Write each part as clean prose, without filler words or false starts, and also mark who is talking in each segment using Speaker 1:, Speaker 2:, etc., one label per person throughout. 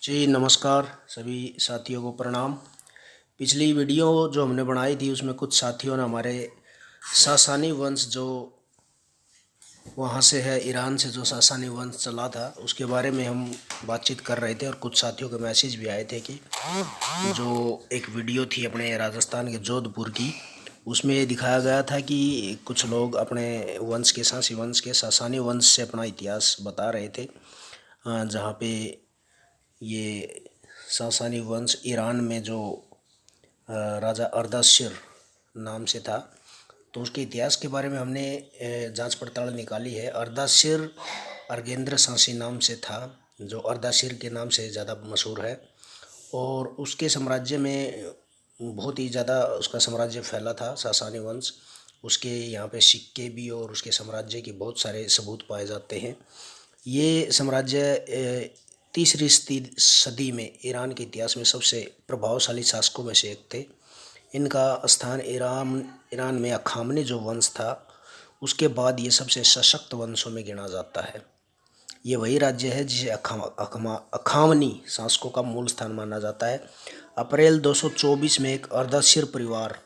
Speaker 1: जी नमस्कार सभी साथियों को प्रणाम। पिछली वीडियो जो हमने बनाई थी उसमें कुछ साथियों ने हमारे सासानी वंश जो वहाँ से है, ईरान से जो सासानी वंश चला था उसके बारे में हम बातचीत कर रहे थे और कुछ साथियों के मैसेज भी आए थे कि जो एक वीडियो थी अपने राजस्थान के जोधपुर की, उसमें ये दिखाया गया था कि कुछ लोग अपने वंश के सासानी वंश से अपना इतिहास बता रहे थे। जहाँ पे ये सासानी वंश ईरान में जो राजा अर्दाशिर नाम से था, तो उसके इतिहास के बारे में हमने जांच पड़ताल निकाली है। अर्दाशिर अर्गेंद्र सासी नाम से था, जो अर्दाशिर के नाम से ज़्यादा मशहूर है। और उसके साम्राज्य में बहुत ही ज़्यादा उसका साम्राज्य फैला था, सासानी वंश। उसके यहाँ पे सिक्के भी और उसके साम्राज्य के बहुत सारे सबूत पाए जाते हैं। ये साम्राज्य तीसरी सदी में ईरान के इतिहास में सबसे प्रभावशाली शासकों में से एक थे। इनका स्थान ईरान में अखामनी जो वंश था उसके बाद ये सबसे सशक्त वंशों में गिना जाता है। ये वही राज्य है जिसे अखामनी शासकों का मूल स्थान माना जाता है। अप्रैल 224 में एक अर्दाशिर परिवार,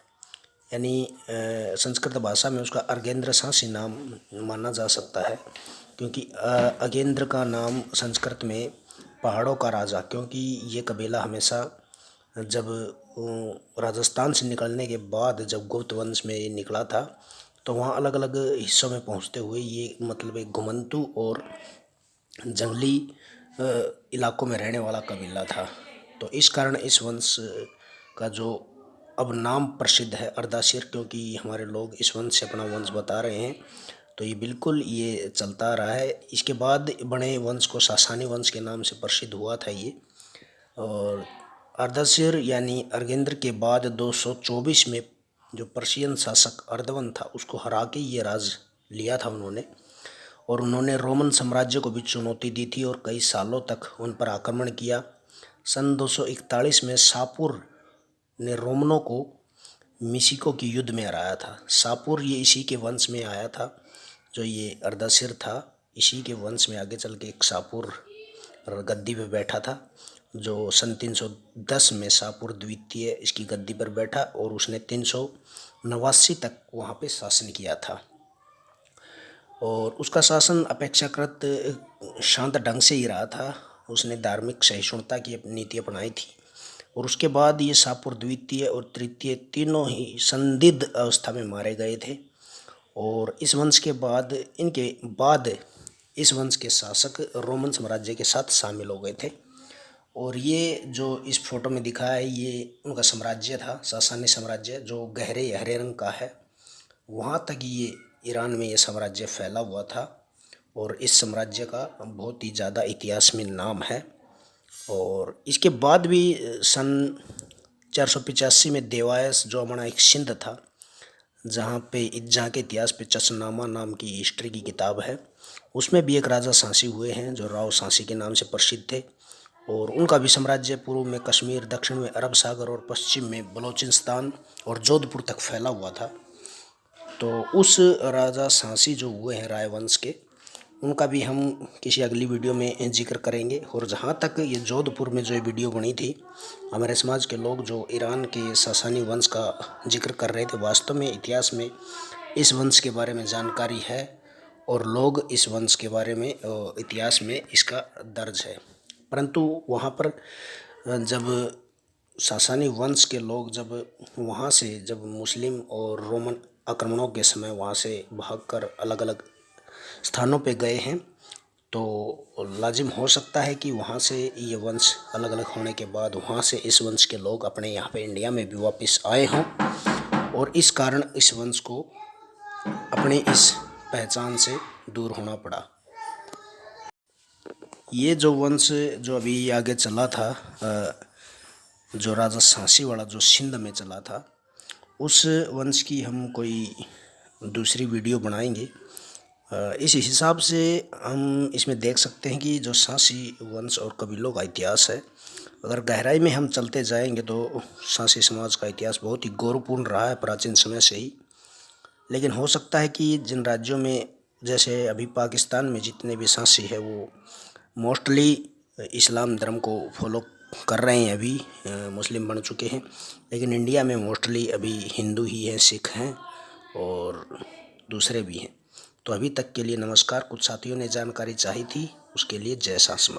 Speaker 1: यानी संस्कृत भाषा में उसका अर्गेंद्र शासी नाम माना जा सकता है, क्योंकि अगेंद्र का नाम संस्कृत में पहाड़ों का राजा, क्योंकि ये कबीला हमेशा जब राजस्थान से निकलने के बाद जब गुप्त वंश में ये निकला था तो वहाँ अलग अलग हिस्सों में पहुँचते हुए ये मतलब एक घुमंतू और जंगली इलाकों में रहने वाला कबीला था। तो इस कारण इस वंश का जो अब नाम प्रसिद्ध है अर्दाशिर, क्योंकि हमारे लोग इस वंश से अपना वंश बता रहे हैं, तो ये बिल्कुल ये चलता रहा है। इसके बाद बने वंश को सासानी वंश के नाम से प्रसिद्ध हुआ था ये। और अर्दाशिर यानी अर्गेंद्र के बाद 224 में जो पर्शियन शासक अर्दवन था उसको हरा के ये राज लिया था उन्होंने, और उन्होंने रोमन साम्राज्य को भी चुनौती दी थी और कई सालों तक उन पर आक्रमण किया। सन 241 में शापुर ने रोमनों को मिसिको की युद्ध में हराया था। शापुर ये इसी के वंश में आया था, जो ये अर्दाशिर था इसी के वंश में आगे चल के एक शापुर गद्दी पे बैठा था, जो सन 310 में शापुर द्वितीय इसकी गद्दी पर बैठा और उसने 389 तक वहाँ पे शासन किया था। और उसका शासन अपेक्षाकृत शांत ढंग से ही रहा था। उसने धार्मिक सहिष्णुता की नीति अपनाई थी। और उसके बाद ये शापुर द्वितीय और तृतीय तीनों ही संदिग्ध अवस्था में मारे गए थे। और इस वंश के शासक रोमन साम्राज्य के साथ शामिल हो गए थे। और ये जो इस फोटो में दिखा है ये उनका साम्राज्य था, सासानी साम्राज्य, जो गहरे हरे रंग का है। वहाँ तक ये ईरान में ये साम्राज्य फैला हुआ था और इस साम्राज्य का बहुत ही ज़्यादा इतिहास में नाम है। और इसके बाद भी सन 485 में देवायस जो हमारा एक सिंध था, जहाँ के इतिहास पे चचनामा नाम की हिस्ट्री की किताब है, उसमें भी एक राजा सांसी हुए हैं जो राव सांसी के नाम से प्रसिद्ध थे। और उनका भी साम्राज्य पूर्व में कश्मीर, दक्षिण में अरब सागर और पश्चिम में बलोचिस्तान और जोधपुर तक फैला हुआ था। तो उस राजा सांसी जो हुए हैं रायवंश के, उनका भी हम किसी अगली वीडियो में जिक्र करेंगे। और जहाँ तक ये जोधपुर में जो ये वीडियो बनी थी, हमारे समाज के लोग जो ईरान के सासानी वंश का जिक्र कर रहे थे, वास्तव में इतिहास में इस वंश के बारे में जानकारी है और लोग इस वंश के बारे में इतिहास में इसका दर्ज है। परंतु वहाँ पर जब सासानी वंश के लोग जब मुस्लिम और रोमन आक्रमणों के समय वहाँ से भागकर अलग अलग स्थानों पे गए हैं, तो लाजिम हो सकता है कि वहाँ से ये वंश अलग अलग होने के बाद वहाँ से इस वंश के लोग अपने यहाँ पे इंडिया में भी वापस आए हों, और इस कारण इस वंश को अपनी इस पहचान से दूर होना पड़ा। ये जो वंश जो अभी आगे चला था, जो राजा सांसी वाला जो सिंध में चला था, उस वंश की हम कोई दूसरी वीडियो बनाएंगे। इस हिसाब से हम इसमें देख सकते हैं कि जो सांसी वंश और कबीलों का इतिहास है, अगर गहराई में हम चलते जाएंगे तो सांसी समाज का इतिहास बहुत ही गौरवपूर्ण रहा है प्राचीन समय से ही। लेकिन हो सकता है कि जिन राज्यों में, जैसे अभी पाकिस्तान में जितने भी सांसी है वो मोस्टली इस्लाम धर्म को फॉलो कर रहे हैं, अभी मुस्लिम बन चुके हैं। लेकिन इंडिया में मोस्टली अभी हिंदू ही हैं, सिख हैं और दूसरे भी हैं। तो अभी तक के लिए नमस्कार। कुछ साथियों ने जानकारी चाही थी, उसके लिए जय शासमल।